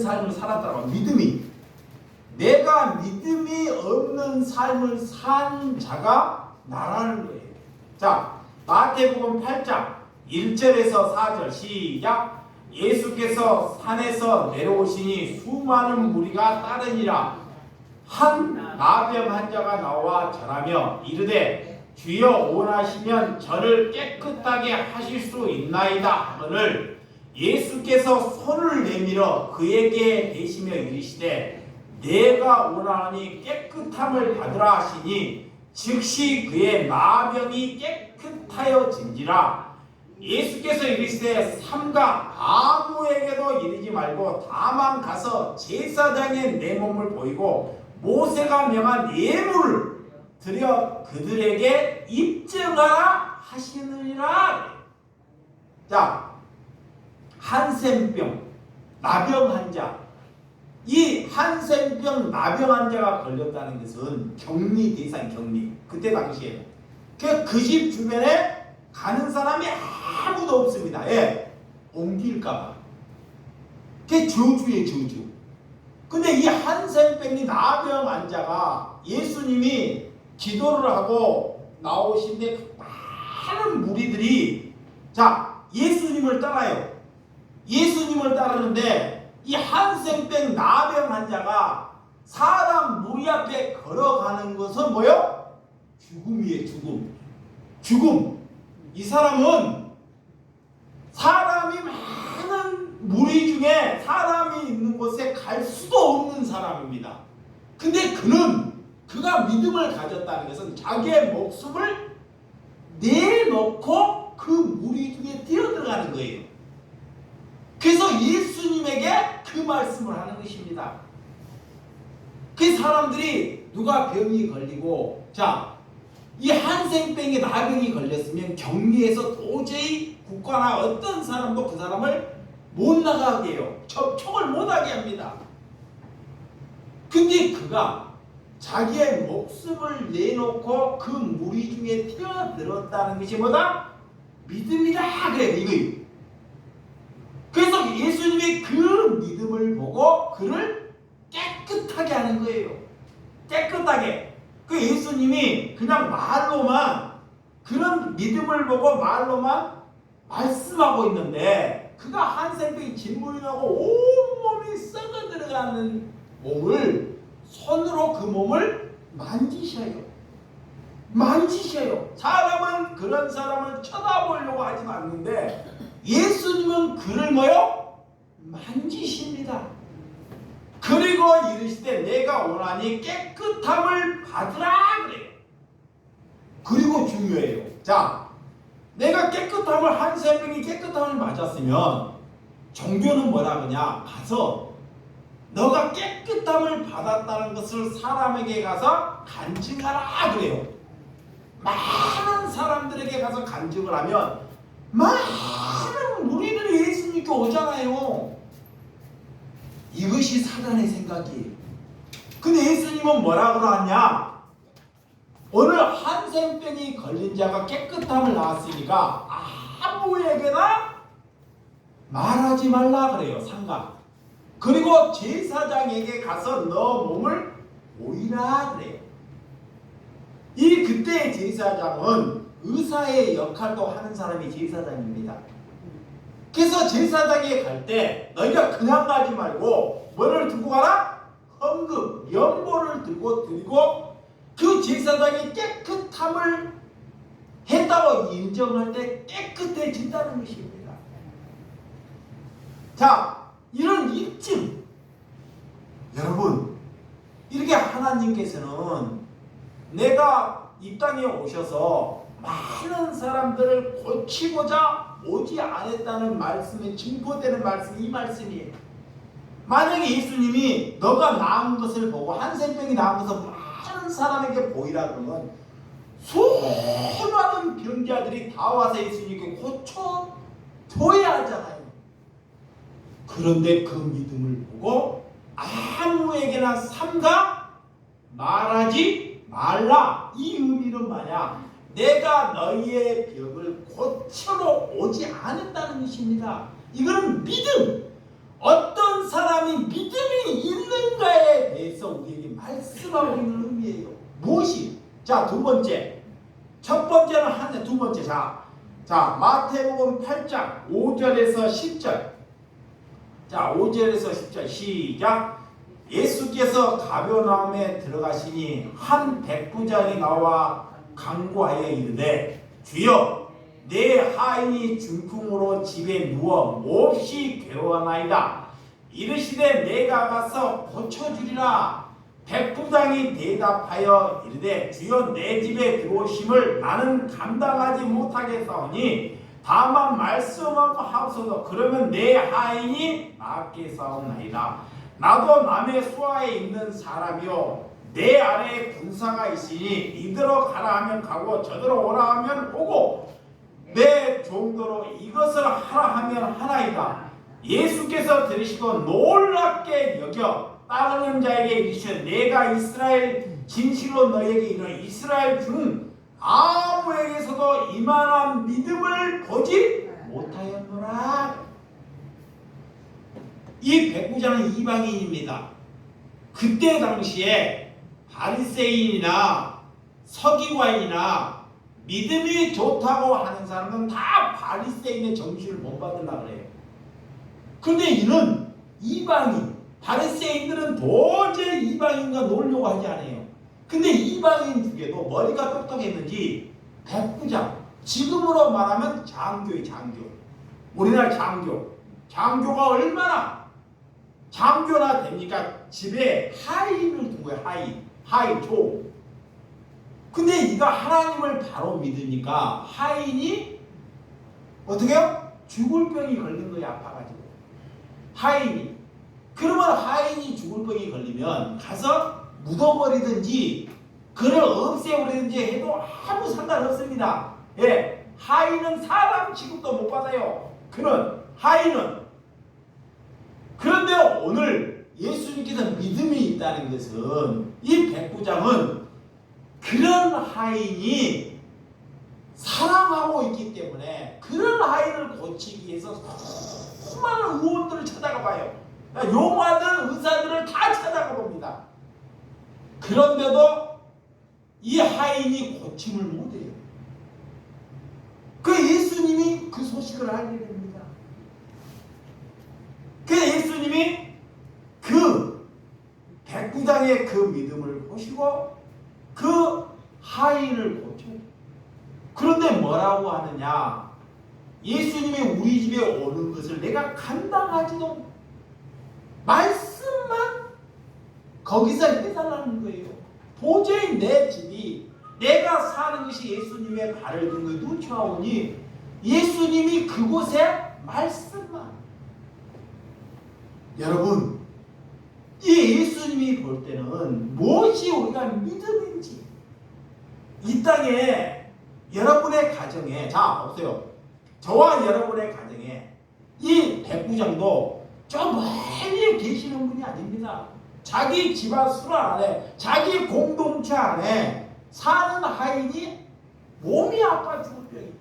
삶을 살았다고. 믿음이, 내가 믿음이 없는 삶을 산 자가 나라는 거예요. 자, 마태복음 8장 1절에서 4절 시작. 예수께서 산에서 내려오시니 수많은 무리가 따르니라. 한 나병 환자가 나와 절하며 이르되 주여 원하시면 저를 깨끗하게 하실 수 있나이다 하거늘 예수께서 손을 내밀어 그에게 대시며 이르시되 내가 원하니 깨끗함을 받으라 하시니 즉시 그의 나병이 깨끗하여진지라. 예수께서 이르시되 삼가 아무에게도 이르지 말고 다만 가서 제사장의 내 몸을 보이고 모세가 명한 예물을 드려 그들에게 입증하라 하시느니라. 자, 한센병 나병 환자, 이 한센병 나병 환자가 걸렸다는 것은 격리 대상, 격리. 그때 당시에 그 집 주변에 가는 사람이 아무도 없습니다. 예, 옮길까봐. 그게 저주예요, 저주. 근데 이 한센병이 나병 환자가 예수님이 기도를 하고 나오신데 그 많은 무리들이 자 예수님을 따라요. 예수님을 따르는데 이 한센병 나병 환자가 사람 무리 앞에 걸어가는 것은 뭐요? 죽음이에요. 죽음. 죽음. 이 사람은 사람이 많은 무리 중에 사람이 있는 곳에 갈 수도 없는 사람입니다. 근데 그가 믿음을 가졌다는 것은 자기의 목숨을 내놓고 그 무리 중에 뛰어들어가는 거예요. 그래서 예수님에게 그 말씀을 하는 것입니다. 그 사람들이 누가 병이 걸리고 자, 이 한센병에 나병이 걸렸으면 격리해서 도저히 국가나 어떤 사람도 그 사람을 못 나가게 해요. 접촉을 못하게 합니다. 근데 그가 자기의 목숨을 내놓고 그 무리 중에 뛰어들었다는 것이 뭐다? 믿음이다. 그래, 이거예요. 그래서 예수님이 그 믿음을 보고 그를 깨끗하게 하는 거예요. 깨끗하게. 그 예수님이 그냥 말로만 그런 믿음을 보고 말로만 말씀하고 있는데 그가 한센병이 진물이 나고 온몸이 썩어 들어가는 몸을 손으로 그 몸을 만지셔요. 만지셔요. 사람은 그런 사람을 쳐다보려고 하지 않는데 예수님은 그를 뭐요? 만지십니다. 그리고 이르시되 내가 원하니 깨끗함을 받으라 그래요. 그리고 중요해요. 자, 내가 깨끗함을 한센병이 깨끗함을 맞았으면 종교는 뭐라 그러냐? 가서 너가 깨끗함을 받았다는 것을 사람에게 가서 간증하라 그래요. 많은 사람들에게 가서 간증을 하면 많은 무리들이 예수님께 오잖아요. 이것이 사단의 생각이에요. 근데 예수님은 뭐라고 하냐? 오늘 한센병이 걸린 자가 깨끗함을 나왔으니까 아무에게나 말하지 말라 그래요. 상가. 그리고 제사장에게 가서 너 몸을 보이라 그래요. 이 그때의 제사장은 의사의 역할도 하는 사람이 제사장입니다. 그래서 제사장에 갈 때 너희가 그냥 가지 말고 뭐를 들고 가라? 헌금, 연보를 들고 드리고 그 제사장이 깨끗함을 했다고 인정할 때 깨끗해진다는 것입니다. 자, 이런 입증, 여러분, 이렇게 하나님께서는 내가 이 땅에 오셔서 많은 사람들을 고치고자 오지 않았다는 말씀에 증거되는 말씀이 이 말씀이에요. 만약에 예수님이 너가 나은 것을 보고 한센병이 나은 것을 많은 사람에게 보이라 그러면 수많은 병자들이 다 와서 예수님께 고쳐줘야 하잖아요. 그런데 그 믿음을 보고 아무에게나 삼가 말하지 말라. 이 의미는 뭐냐? 내가 너희의 병을 고쳐로 오지 않았다는 것입니다. 이거는 믿음. 어떤 어떤 사람이 믿음이 있는가에 대해서 우리에게 말씀하고 있는 의미예요. 무엇이? 자, 두 번째. 첫 번째는 하늘, 두 번째. 자, 마태복음 8장 5절에서 10절. 자, 5절에서 10절 시작. 예수께서 가버나움에 들어가시니 한 백부장이 나와 간구하여 이르되 주여 내 하인이 중풍으로 집에 누워 몹시 괴로워하나이다. 이르시되 내가 가서 고쳐주리라. 백부장이 대답하여 이르되 주여 내 집에 들어오심을 나는 감당하지 못하겠사오니 다만 말씀하옵소서. 그러면 내 하인이 낫겠사옵나이다. 나도 남의 수하에 있는 사람이요 내 아래에 군사가 있으니 이대로 가라 하면 가고 저대로 오라 하면 오고 내 종도로 이것을 하라 하면 하나이다. 예수께서 들으시고 놀랍게 여겨 따르는 자에게 이르시되 내가 이스라엘 진실로 너에게 이르노니 이스라엘 중 아무에게서도 이만한 믿음을 보지 못하였노라. 이 백부장은 이방인입니다. 그때 당시에 바리새인이나 서기관이나 믿음이 좋다고 하는 사람은 다 바리새인의 정신을 본받으려고 그래요. 근데 이는 이방인, 바리새인들은 도저히 이방인과 놀려고 하지 않아요. 근데 이방인 중에도 머리가 똑똑했는지 백부장, 지금으로 말하면 장교의 장교, 우리나라 장교가 얼마나 장교나 됩니까? 집에 하인을 둔 거예요. 하인 종. 근데 이가 하나님을 바로 믿으니까 하인이 어떻게 해요? 죽을 병이 걸린 거예요. 아파가지고. 하인이. 그러면 하인이 죽을 병이 걸리면 가서 묻어버리든지 그를 없애버리든지 해도 아무 상관없습니다. 예, 하인은 사람 취급도 못 받아요. 그는 하인은. 그런데 오늘 예수님께서 믿음이 있다는 것은 이 백부장은 그런 하인이 사랑하고 있기 때문에 그런 하인을 고치기 위해서 수많은 의원들을 찾아가 봐요. 용화들, 의사들을 다 찾아가 봅니다. 그런데도 이 하인이 고침을 못해요. 그 예수님이 그 소식을 알게 됩니다. 그 예수님이 그 백부장의 그 믿음을 보시고 그 하인을 고쳐요. 그런데 뭐라고 하느냐? 예수님이 우리 집에 오는 것을 내가 감당하지도 말씀만 거기서 해달라는 거예요. 도저히 내 집이 내가 사는 것이 예수님의 발을 든 거에 누추하오니 예수님이 그곳에 말씀만. 여러분, 이 예수님이 볼 때는 무엇이 우리가 믿음인지 이 땅에 여러분의 가정에 자 보세요. 저와 여러분의 가정에 이 백부장도 저 멀리 계시는 분이 아닙니다. 자기 집안 수라 안에 자기 공동체 안에 사는 하인이 몸이 아파 죽을 병이.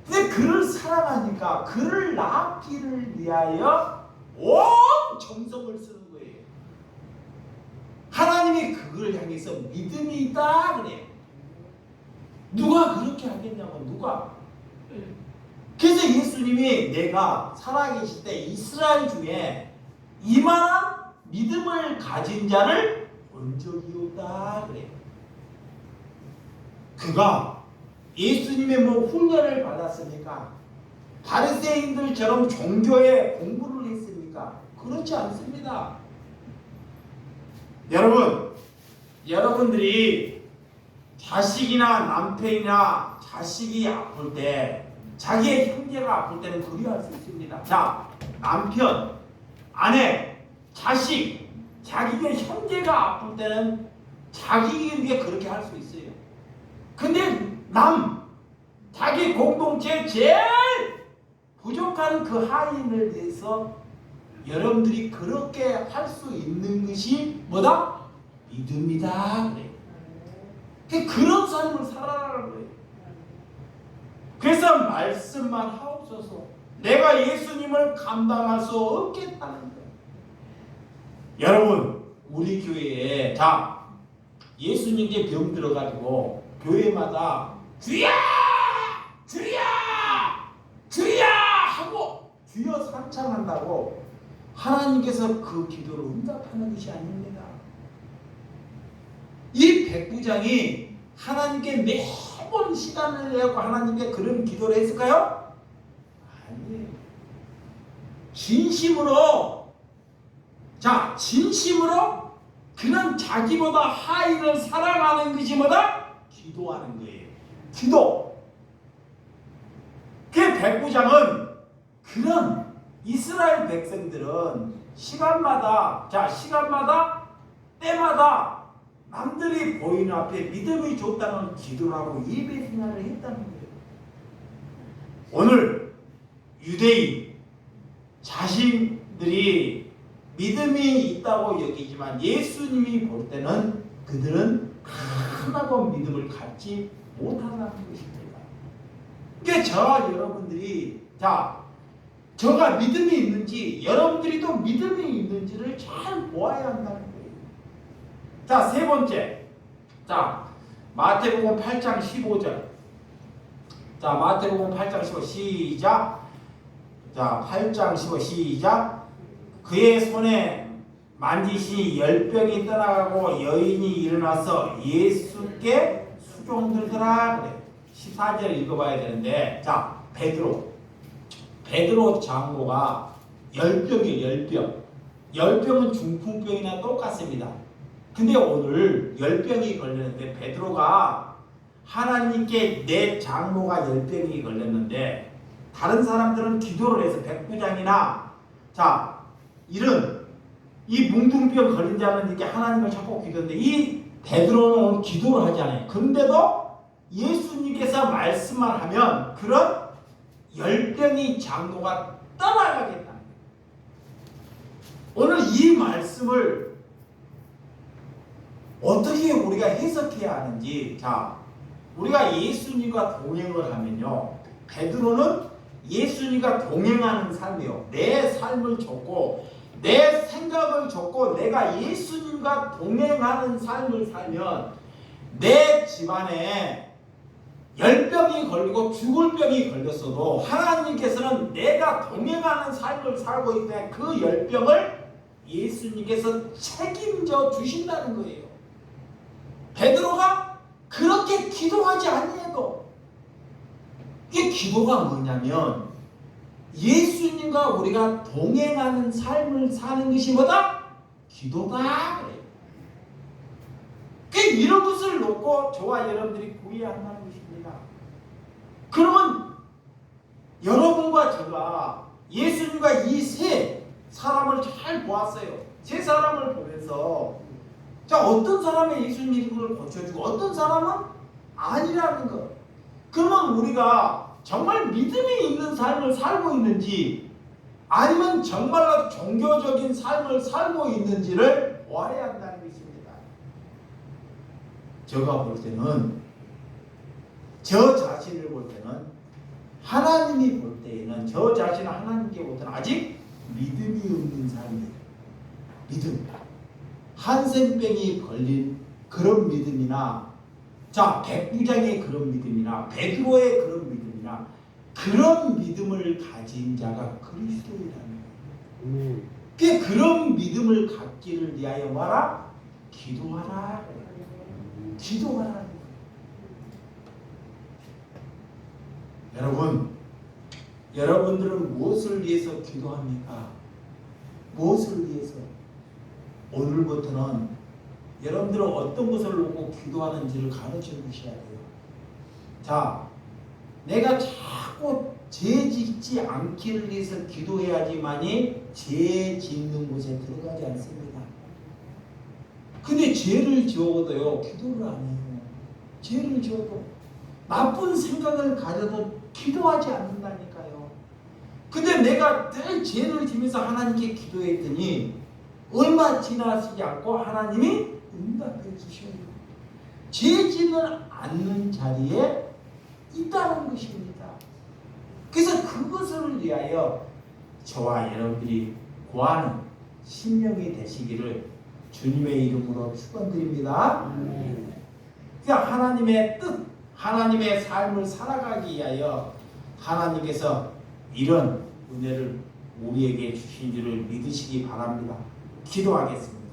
근데 그를 사랑하니까 그를 낳기를 위하여 온 정성을 쓰는 거예요. 하나님이 그걸 향해서 믿음이 있다 그래요. 누가 그렇게 하겠냐고 누가. 그래서 예수님이 내가 살아계실 때 이스라엘 중에 이만한 믿음을 가진 자를 본 적이 없다 그래요. 그가 예수님의 뭐 훈련을 받았습니까? 바리새인들처럼 종교에 공부를 했습니까? 그렇지 않습니다. 여러분들이 자식이나 남편이나 자식이 아플 때 자기의 형제가 아플 때는 그리할 수 있습니다. 자, 남편, 아내, 자식, 자기의 형제가 아플 때는 자기에게 그렇게 할 수 있어요. 근데 자기 공동체 제일 부족한 그 하인을 위해서 여러분들이 그렇게 할 수 있는 것이 뭐다? 믿음이다 그래요. 그런 삶을 살아라는 거예요. 그래서 말씀만 하옵소서. 내가 예수님을 감당할 수 없겠다는 거예요. 여러분, 우리 교회에 예수님께 병 들어가지고 교회마다 주야! 주야! 주야! 하고 주여 삼창한다고 하나님께서 그 기도를 응답하는 것이 아닙니다. 이 백부장이 하나님께 매번 시간을 내고 하나님께 그런 기도를 했을까요? 아니에요. 진심으로 그는 자기보다 하인을 사랑하는 것이 뭐다? 기도하는 거예요. 기도. 그 백부장은 그런 이스라엘 백성들은 시간마다 때마다 남들이 보이는 앞에 믿음이 좋다는 기도를 하고 예배 생활을 했다는 거예요. 오늘 유대인 자신들이 믿음이 있다고 여기지만 예수님이 볼 때는 그들은 하나도 믿음을 갖지 못한다는 것입니다. 그러니까 저와 여러분들이 저가 믿음이 있는지 여러분들이 또 믿음이 있는지를 잘 보아야 한다는 거예요. 세 번째. 마태복음 8장 15절. 마태복음 8장 15 시작. 8장 15 시작. 그의 손에 만지시 열병이 떠나가고 여인이 일어나서 예수께 수종들더라. 그래. 14절 읽어봐야 되는데, 베드로 장로가 열병이에요. 열병은 중풍병이나 똑같습니다. 근데 오늘 열병이 걸렸는데 베드로가 하나님께 내 장로가 열병이 걸렸는데 다른 사람들은 기도를 해서 백부장이나 이런 이 뭉둥병 걸린 자는 이렇게 하나님을 찾고 기도하는데 이 베드로는 오늘 기도를 하지 않아요. 그런데도 예수님께서 말씀만 하면 그런 열병이 장로가 떠나가겠다. 오늘 이 말씀을 어떻게 우리가 해석해야 하는지, 우리가 예수님과 동행을 하면요, 베드로는 예수님과 동행하는 삶이요, 내 삶을 줬고 내 생각을 줬고 내가 예수님과 동행하는 삶을 살면 내 집안에 열병이 걸리고 죽을 병이 걸렸어도 하나님께서는 내가 동행하는 삶을 살고 있기 때문에 그 열병을 예수님께서 책임져 주신다는 거예요. 베드로가 그렇게 기도하지 아니해도, 이게 기도가 뭐냐면 예수님과 우리가 동행하는 삶을 사는 것이 뭐다? 기도다. 이런 것을 놓고 저와 여러분들이 구해야 한다는 것입니다. 그러면 여러분과 제가 예수님과 이 세 사람을 잘 보았어요. 세 사람을 보면서 어떤 사람은 예수님이 그걸 고쳐주고 어떤 사람은 아니라는 것. 그러면 우리가 정말 믿음이 있는 삶을 살고 있는지 아니면 정말로 종교적인 삶을 살고 있는지를 보아야 한다는 것입니다. 제가 볼 때는, 저 자신을 볼 때는, 하나님이 볼 때에는 저 자신을 하나님께 볼 때는 아직 믿음이 없는 삶이에요. 믿음. 한센병이 걸린 그런 믿음이나, 백부장의 그런 믿음이나, 베드로의 그런 믿음이나, 그런 믿음을 가진 자가 그리스도이라는 거예요. 그런 믿음을 갖기를 위하여 뭐라? 기도하라. 기도하라. 여러분들은 무엇을 위해서 기도합니까? 무엇을 위해서? 오늘부터는 여러분들은 어떤 것을 놓고 기도하는지를 가르쳐 주셔야 돼요. 내가 자꾸 죄 짓지 않기를 위해서 기도해야지만이 죄 짓는 곳에 들어가지 않습니다. 근데 죄를 지어도요, 기도를 안 해요. 죄를 지어도 나쁜 생각을 가져도 기도하지 않는다니까요. 근데 내가 늘 죄를 지면서 하나님께 기도했더니 얼마 지나지 않고 하나님이 응답해 주셔요. 죄 짓는 않는 자리에 있다는 것입니다. 그래서 그것을 위하여 저와 여러분들이 구하는, 심령이 되시기를 주님의 이름으로 축원드립니다. 그러니까 하나님의 뜻, 하나님의 삶을 살아가기 위하여 하나님께서 이런 은혜를 우리에게 주신 줄을 믿으시기 바랍니다. 기도하겠습니다.